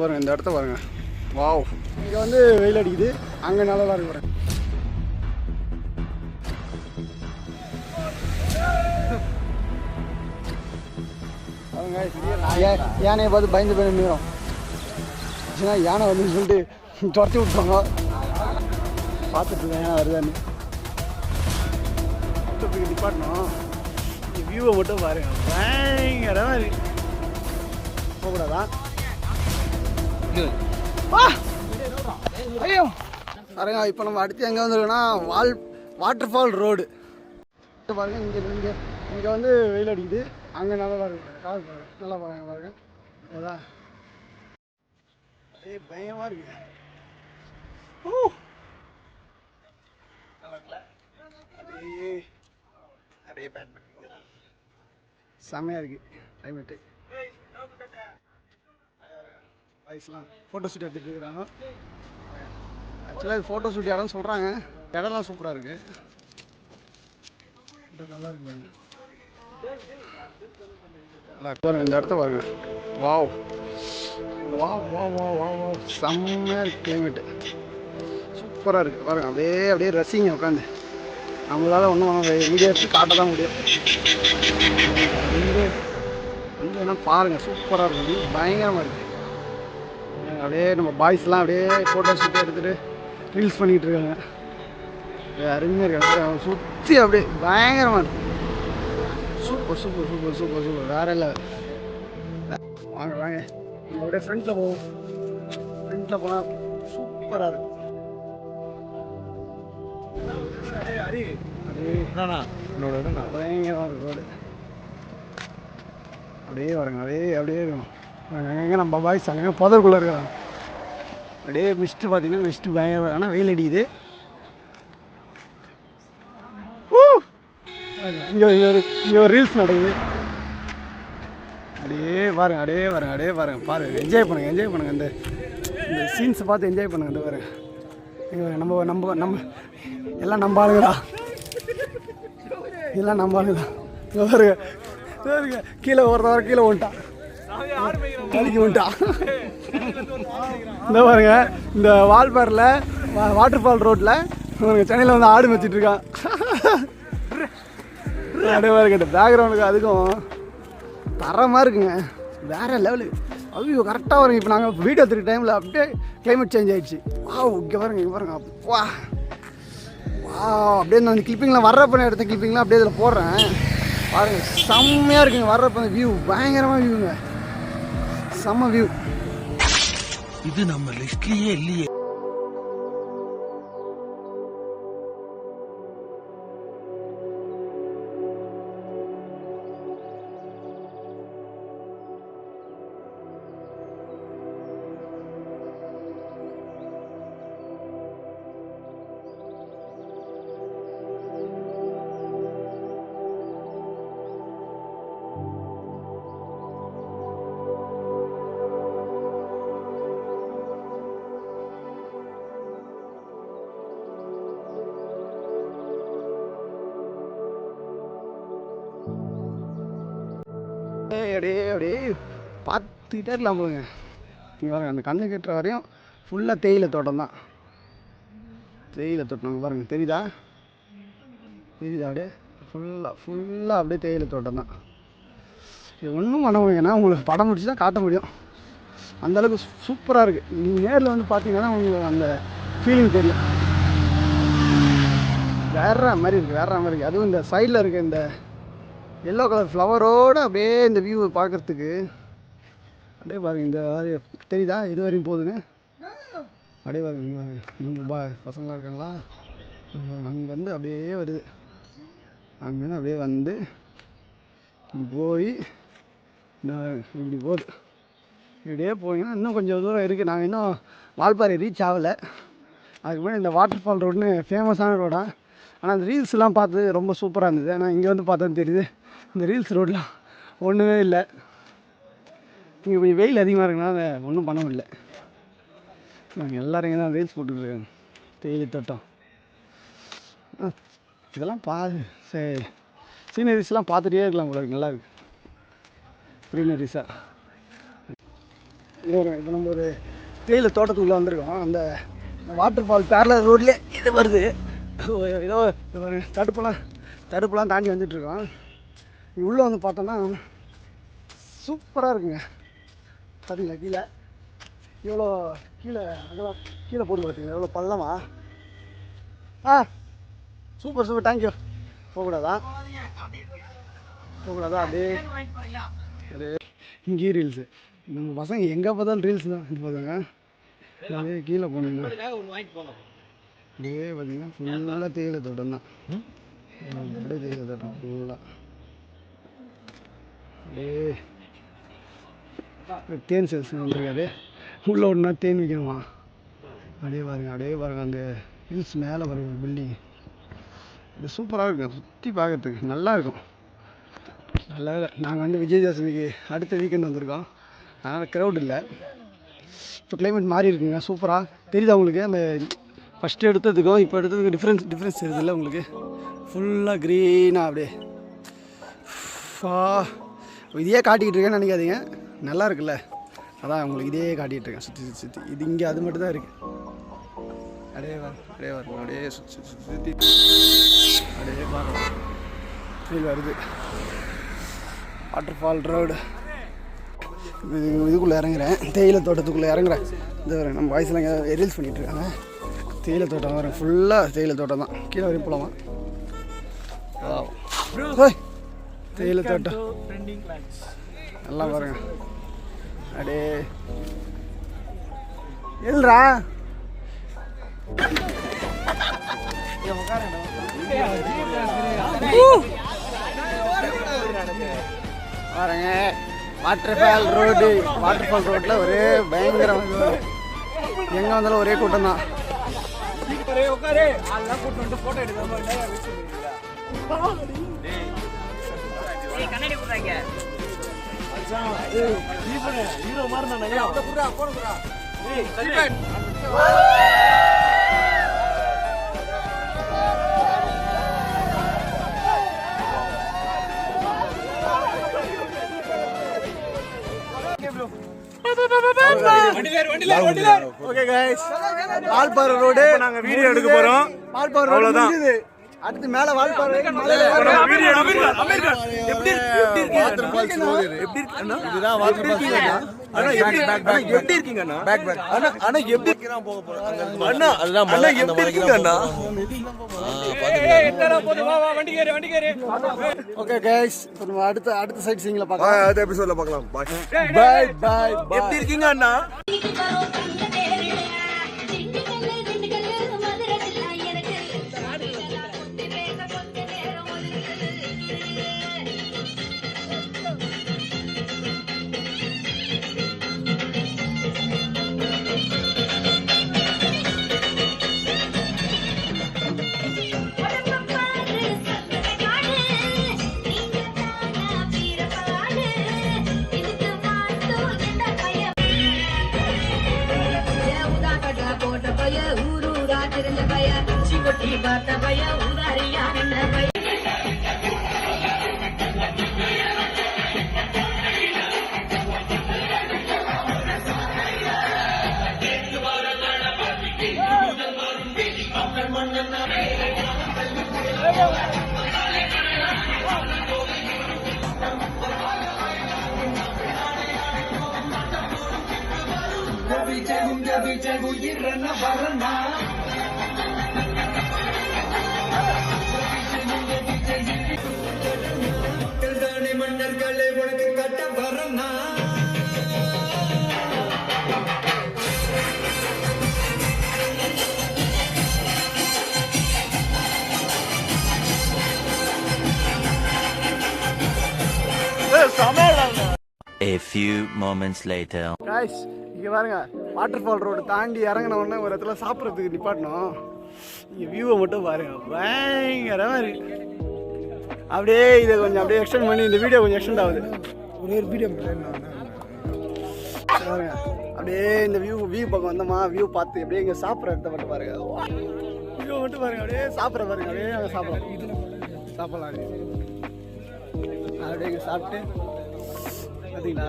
பாருங்க இந்த இடத்த பாருங்க. வாவ், இங்கே வந்து வெயில் அடிக்குது, அங்கே நல்லா இருக்கு பாருங்க. யானையை பார்த்து பயந்து போய் நிற்கிறோம். யானை வந்து சொல்லிட்டு துரத்தி விட்டாங்க. பார்த்துட்டு இருக்கேன் யானை வருதான்னு. டிபார்ட்மெண்ட் வியூவை மட்டும் பாருங்க, பயங்கரமாக இருக்கு. போகக்கூடாதான். ஐயோ பாருங்க, இப்போ நம்ம அடுத்து எங்கே வந்துருக்கோன்னா வாட்டர் ஃபால் ரோடு பாருங்க. இங்கே வந்து வெயில் அடிக்குது, அங்கே நல்லா இருக்கு. கார் பாருங்க, நல்லா பாருங்க பாருங்க. அதான் பயமாக இருக்கு. செம்மையாக இருக்கு கிளைமேட்டு. வயசுலாம் ஃபோட்டோ ஷூட் எடுத்துகிட்டு இருக்கிறாங்க. ஆக்சுவலாக இது ஃபோட்டோ ஷூட் இடம்னு சொல்கிறாங்க. இடம்லாம் சூப்பராக இருக்குது, நல்லா இருக்கு பாருங்க. பாருங்க இந்த இடத்த பாருங்க. Wow wow wow wow wow wow, செம்மையாக இருக்குது கிளைமேட்டு, சூப்பராக இருக்குது பாருங்க. அப்படியே ரசிங்க உட்காந்து. நம்மளால் ஒன்றும் இங்கே எடுத்து காட்ட தான் முடியும். இங்கே என்ன பாருங்கள், சூப்பராக இருக்கும், பயங்கரமாக இருக்குது. அப்படியே நம்ம பாய்ஸ்லாம் அப்படியே ஃபோட்டோ ஷூட் எடுத்துகிட்டு ரீல்ஸ் பண்ணிகிட்டு இருக்காங்க. அருமையாக இருக்காங்க, சுற்றி அப்படியே பயங்கரமாக இருக்குது. Super super super super super, வேறு இல்லை. வாங்க வாங்க, நம்ம அப்படியே ஃப்ரெண்டில் போவோம். ஃப்ரெண்டில் போனால் சூப்பராக இருக்கும். பயங்கரமாக இருக்கும் ரோடு. அப்படியே வருங்க, அப்படியே இருக்கும். அங்கங்கே நம்ம பாய்ஸ் அங்கங்கே புதற்குள்ளே இருக்கிறாங்க. அப்படியே மிஸ்ட்டு பார்த்தீங்கன்னா மிஸ்ட்டு பயங்கர, ஆனால் வெயில் அடிக்குது. இங்கே ஒரு ரீல்ஸ் நடக்குது. அப்படியே பாருங்க. என்ஜாய் பண்ணுங்கள். இந்த சீன்ஸை பார்த்து என்ஜாய் பண்ணுங்கள். இந்த பாருங்க, நம்ம எல்லாம் நம்ம ஆளுங்களா, எல்லாம் நம்ம ஆளுங்களா. பாருங்க கீழே ஒருத்தவரை கீழே வந்துட்டான், கழிக்க வந்துட்டான். இந்த பாருங்க, இந்த வால்பாரில் வாட்டர் ஃபால் ரோட்டில் சென்னையில் வந்து ஆடு வச்சுட்டு இருக்கான். அப்படியே பாருங்க, பேக்ரவுண்டுக்கு அதுக்கும் தரமாக இருக்குங்க, வேறு லெவலு. ஐயோ கரெக்டாக வருங்க. இப்போ நாங்கள் வீடியோ எடுத்துக்கிற டைமில் அப்படியே கிளைமேட் சேஞ்ச் ஆகிடுச்சு. இங்கே பாருங்க அப்பா, அப்படியே நான் அந்த கிளிப்பிங்லாம் வர்றப்ப எடுத்த கிளிப்பிங்லாம் அப்படியே இதில் போடுறேன் பாருங்கள். செம்மையாக இருக்குங்க, வர்றப்ப அந்த வியூ பயங்கரமாக வியூங்க, செம்ம வியூ. இது நம்ம லிஸ்ட்லேயே இல்லையே. அப்படியே பார்த்துக்கிட்டே இருக்கலாம் போங்க. இங்கே பாருங்க, அந்த கண்ணு கட்டுற வரையும் ஃபுல்லாக தேயிலை தோட்டம் தான். தேயிலை தோட்டம் பாருங்கள், தெரியுதா? அப்படியே ஃபுல்லாக அப்படியே தேயிலை தோட்டம் தான். இது ஒன்றும் பண்ண முடியுங்கன்னா உங்களுக்கு படம் முடிச்சு தான் காட்ட முடியும். அந்தளவுக்கு சூப்பராக இருக்குது. நீங்கள் நேரில் வந்து பார்த்தீங்கன்னா உங்களுக்கு அந்த ஃபீலிங் தெரியும். வேற மாதிரி இருக்குது. அதுவும் இந்த சைடில் இருக்க இந்த எல்லோ கலர் ஃப்ளவரோடு அப்படியே இந்த வியூவை பார்க்குறதுக்கு அப்படியே பாருங்க. இந்த தெரியுதா இது வரையும் போகுதுன்னு? அப்படியே பாருங்க, பசங்களாம் இருக்காங்களா? அங்கேருந்து அப்படியே வருது, அங்கேருந்து அப்படியே வந்து போய் இப்படி போகுது. இப்படியே போனீங்கன்னா இன்னும் கொஞ்சம் தூரம் இருக்குது. நாங்கள் இன்னும் வால்பாறை ரீச் ஆகலை. அதுக்கு முன்னாடி இந்த வாட்டர் ஃபால் ரோடுன்னு ஃபேமஸான ரோடா. ஆனால் அந்த ரீல்ஸ்லாம் பார்த்து ரொம்ப சூப்பராக இருந்தது. ஆனால் இங்கே வந்து பார்த்தா தெரியுது இந்த ரீல்ஸ் ரோடெலாம் ஒன்றுமே இல்லை. இங்கே கொஞ்சம் வெயில் அதிகமாக இருக்குனால ஒன்றும் பண்ண முடியல. நாங்கள் எல்லோரும் இங்கே தான் ரீல்ஸ் போட்டுட்ருக்காங்க. தேயிலை தோட்டம் இதெல்லாம் சரி, சீனரிஸ்லாம் பார்த்துட்டே இருக்கலாம் போல இருக்கு. நல்லாயிருக்கு க்ரீனரிஸாக. இப்போ நம்ம ஒரு தேயிலை தோட்டத்துக்குள்ளே வந்திருக்கோம். அந்த வாட்டர் ஃபால் பேரலர் ரோட்லேயே இது வருது. ஏதோ தடுப்பெல்லாம் தாண்டி வந்துட்டுருக்கோம். உள்ளே வந்து பார்த்தோன்னா சூப்பராக இருக்குங்க. பார்த்தீங்களா கீழே எவ்வளோ அங்கெல்லாம் கீழே போட்டு பார்த்தீங்களா எவ்வளோ பள்ளமா. Super thank you. போகக்கூடாதா அப்படியே இங்கே ரீல்ஸு நம்ம பசங்க எங்கே பார்த்தாலும் ரீல்ஸ் தான் இது பார்த்தாங்க. அதே கீழே போனீங்கன்னா அப்படியே பார்த்தீங்கன்னா ஃபுல்லாக தேயிலை தோட்டம் தான். அப்படியே தேயிலை தோட்டம் ஃபுல்லாக அப்படியே தேன் சேல்ஸ் வந்துருக்காது. உள்ளே ஒன்றா தேன் விற்கணுமா. அப்படியே பாருங்கள் அந்த ஹில்ஸ் மேலே பாருங்க பில்டிங். இது சூப்பராக இருக்கும், சுற்றி பார்க்குறதுக்கு நல்லாயிருக்கும். நல்லா நாங்கள் வந்து விஜயதசமிக்கு அடுத்த வீக்கெண்ட் வந்திருக்கோம். அதனால் க்ரௌட் இல்லை. இப்போ கிளைமேட் மாறி இருக்குங்க, சூப்பராக தெரியுதா உங்களுக்கு? அந்த ஃபஸ்ட்டு எடுத்ததுக்கும் இப்போ எடுத்ததுக்கு டிஃப்ரென்ஸ் தெரியுதுல்ல உங்களுக்கு? ஃபுல்லாக க்ரீனாக அப்படியே இதையே காட்டிக்கிட்டு இருக்கேன்னு நினைக்காதீங்க, நல்லா இருக்குல்ல? அதான் உங்களுக்கு இதே காட்டிகிட்டு இருக்கேன் சுற்றி இது இங்கே அது மட்டும் தான் இருக்குது. அப்படியே வரும் அப்படியே சுற்றி அப்படியே பார்க்கலாம். ஃபீல் வருது. வாட்டர் ஃபால் ரோடு இதுக்குள்ளே இறங்குறேன், தேயிலை தோட்டத்துக்குள்ளே இறங்குறேன். இந்த வர நம்ம வாய்ஸ்லாம் இங்கே ரீல்ஸ் பண்ணிகிட்ருக்காங்க. தேயிலை தோட்டம் வரேன், ஃபுல்லாக தேயிலை தோட்டம் தான். கீழே வரையும் போகலாமா? தேயிலை தோட்டம் நல்லா பாருங்க. அப்படியே இல்லைடா பாருங்க வாட்டர் ஃபால் ரோட்டில் ஒரே பயங்கரம். எங்கே வந்தாலும் ஒரே கூட்டம் தான். ஓகே गाइस, வால்பாறை ரோடு நாங்க வீடியோ எடுக்க போறோம். வால்பாறை ரோடு முடிஞ்சது. அடுத்து மேல வால்பாறை வீடியோ எடுக்க அமெரிக்கா. எப்படி இருக்கு வாட்டர் ஃபால்ஸ் ரோடு? எப்படி இருக்கு அண்ணா? இதுதான் வாட்டர் ஃபால்ஸ் ரோடு. அண்ணா எப்படி இருக்கீங்க அண்ணா? பேக் அண்ணா எப்படி இருக்கறான் போக போறோம் அண்ணா? அதுதான் அண்ணா எப்படி இருக்கீங்க அண்ணா? எட்டரா போடு வா வண்டி கேரு. ஓகே गाइस, இப்போ நம்ம அடுத்த சைட் சீங்ல பார்க்கலாம். அடுத்த எபிசோட்ல பார்க்கலாம். பை. எப்படி இருக்கீங்க அண்ணா? மன்னர்களை உனக்கு கட்ட வரனா. A few moments later. Guys, இங்க பாருங்க வாட்டர் ஃபால் ரோடு தாண்டி இறங்கின உடனே ஒரு இடத்துல சாப்பிட்றதுக்கு நிப்பாட்டணும். இங்கே வியூவை மட்டும் பாருங்க, பயங்கரமாக இருக்கு. அப்படியே இதை கொஞ்சம் அப்படியே எக்ஸ்டெண்ட் பண்ணி இந்த வீடியோ கொஞ்சம் எக்ஸ்டெண்ட் ஆகுது. ஒரே ஒரு வீடியோ பாருங்க. அப்படியே இந்த வியூ பக்கம் வந்தோமா, வியூ பார்த்து அப்படியே இங்கே சாப்பிட்ற இடத்த மட்டும் பாருங்க. வியூ மட்டும் பாருங்க, அப்படியே சாப்பிட்ற பாருங்க. அப்படியே அங்கே சாப்பிடலாம். அப்படியே இங்கே சாப்பிட்டு பார்த்தீங்களா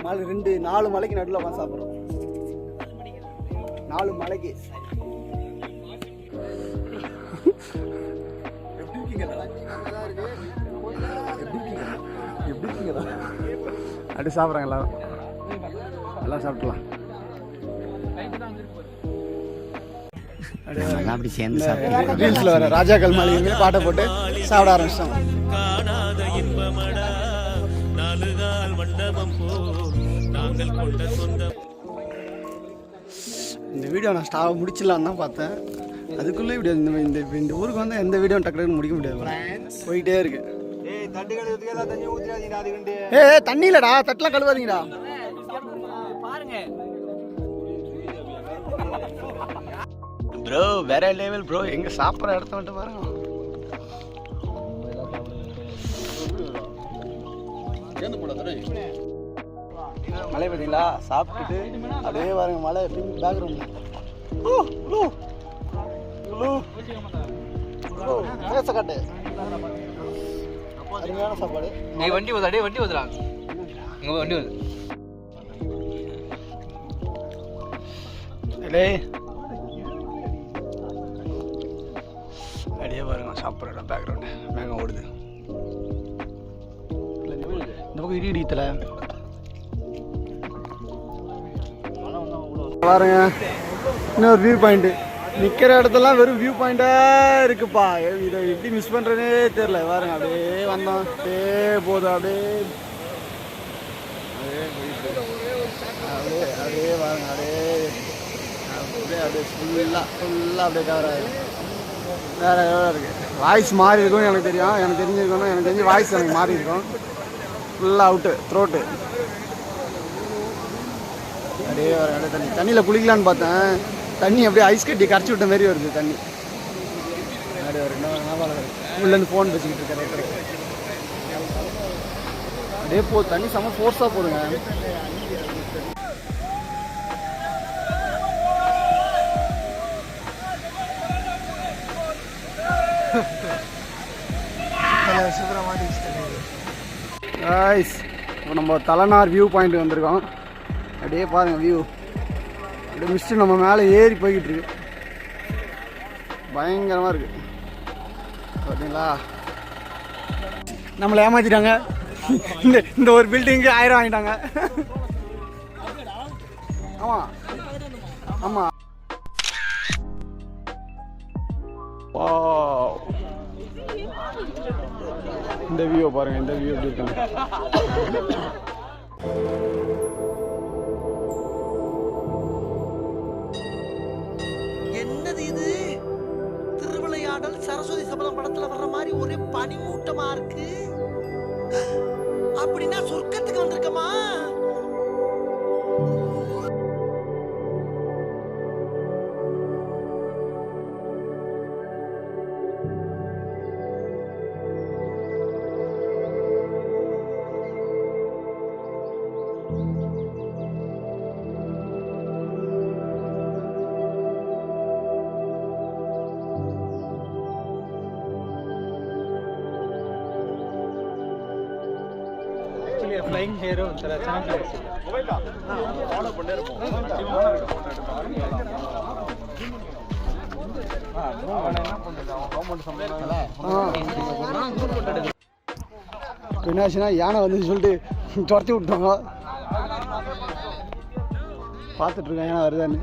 மலை 4 மலைக்கு நடுவில் உட்காந்து சாப்பிட்றோம். 4 மலைக்கு. அப்படி சாப்பிட்றாங்க எல்லாரும். எல்லாம் சாப்பிடலாம். அப்படி சேர்ந்து ரீல்ஸில் வர ராஜாக்கள் மாளிகை பாட்டை போட்டு சாப்பிட ஆரம்பிச்சிட்டாங்க. இந்த வீடியோ நான் முடிச்சிடலான்னு தான் பார்த்தேன். அதுக்குள்ளே இப்படி இந்த ஊருக்கு வந்து எந்த வீடியோ டக்குனு முடிக்க முடியாது, போயிட்டே இருக்கு. தண்ணி இல்லடா, தட்டெல்லாம் கழுவாதீங்கடா. ப்ரோ வேற லெவல் ப்ரோ. எங்க சாப்பிட்ற இடத்த மட்டும் பாருங்க. மலை பார்த்தீங்களா? சாப்பிட்டுட்டு அப்படியே பாருங்க மலை பேக்ரவுண்ட். காட்டு அருமையான சாப்பாடு. வண்டி வந்துடா உங்க வண்டி வந்து அப்படியே பாருங்க சாப்பிட்ற இடம் பேக்ரவுண்டு. மேகம் ஓடுது. இந்த பக்கம் இடி இடித்தல பாருங்க. இன்னொரு வியூ பாயிண்ட்டு. நிற்கிற இடத்துலாம் வெறும் வியூ பாயிண்ட்டாக இருக்குப்பா. இதை எப்படி மிஸ் பண்ணுறேனே தெரில. பாருங்க அப்படியே வந்தோம், அப்படியே போதும், அப்படியே அப்படியே அப்படியே பாருங்க. அப்படியே ஃபுல்லாக அப்படியே கவர் ஆகுது. வேறு எவ்வளோ இருக்குது. வாய்ஸ் மாறி இருக்கும்னு எனக்கு தெரியும். எனக்கு தெரிஞ்சிருக்கணும். எனக்கு தெரிஞ்சு வாய்ஸ் எனக்கு மாறி இருக்கும். ஃபுல்லாக அவுட்டு த்ரோட்டு. அப்படியே வர அப்படியே தண்ணியில் குளிக்கலான்னு பார்த்தேன். தண்ணி அப்படியே ஐஸ் கட்டி கரைச்சி விட்ட மாதிரி வருது தண்ணி. அப்படியே ஒரு உள்ளேருந்து ஃபோன் பேசிக்கிட்டு இருக்கேன். அப்படியே தண்ணி செம்ம ஃபோர்ஸாக போடுங்க. இப்போ நம்ம தலைநார் வியூ பாயிண்ட் வந்திருக்கோம். அப்படியே பாருங்கள் வியூ. அப்படியே மிஸ்ட்டு நம்ம மேலே ஏறி போய்கிட்டு இருக்கு. பயங்கரமாக இருக்குது பார்த்தீங்களா. நம்மளை ஏமாற்றிட்டாங்க. இந்த ஒரு பில்டிங்கு 1000 வாங்கிட்டாங்க. ஆமாம் ஆமாம். இந்த வியூவை பாருங்கள். இந்த வியூ எப்படி இருக்காங்க. என்னது இது? திருவிளையாடல் சரஸ்வதி சபதம் படத்துல வர்ற மாதிரி ஒரே பனிமூட்டமா இருக்கு. அப்படின்னா சொர்க்கத்துக்கு வந்திருக்கமா? ಫ್ಲೈಯಿಂಗ್ ಹೇರೋ ಒಂಥರ ಚೆನ್ನಾಗಿ என்னாச்சுன்னா யானை வந்து சொல்லிட்டு துரத்தி விட்டாங்க. பார்த்துட்டு இருக்கேன் யானை வருதான்னு.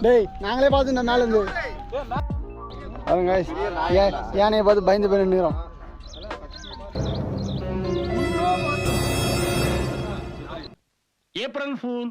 டேய் நாங்களே பார்த்து இந்த மேலே இருந்து பாருங்க. யானையை பார்த்து பயந்து போய் நின்றுக்கிறோம். April fool.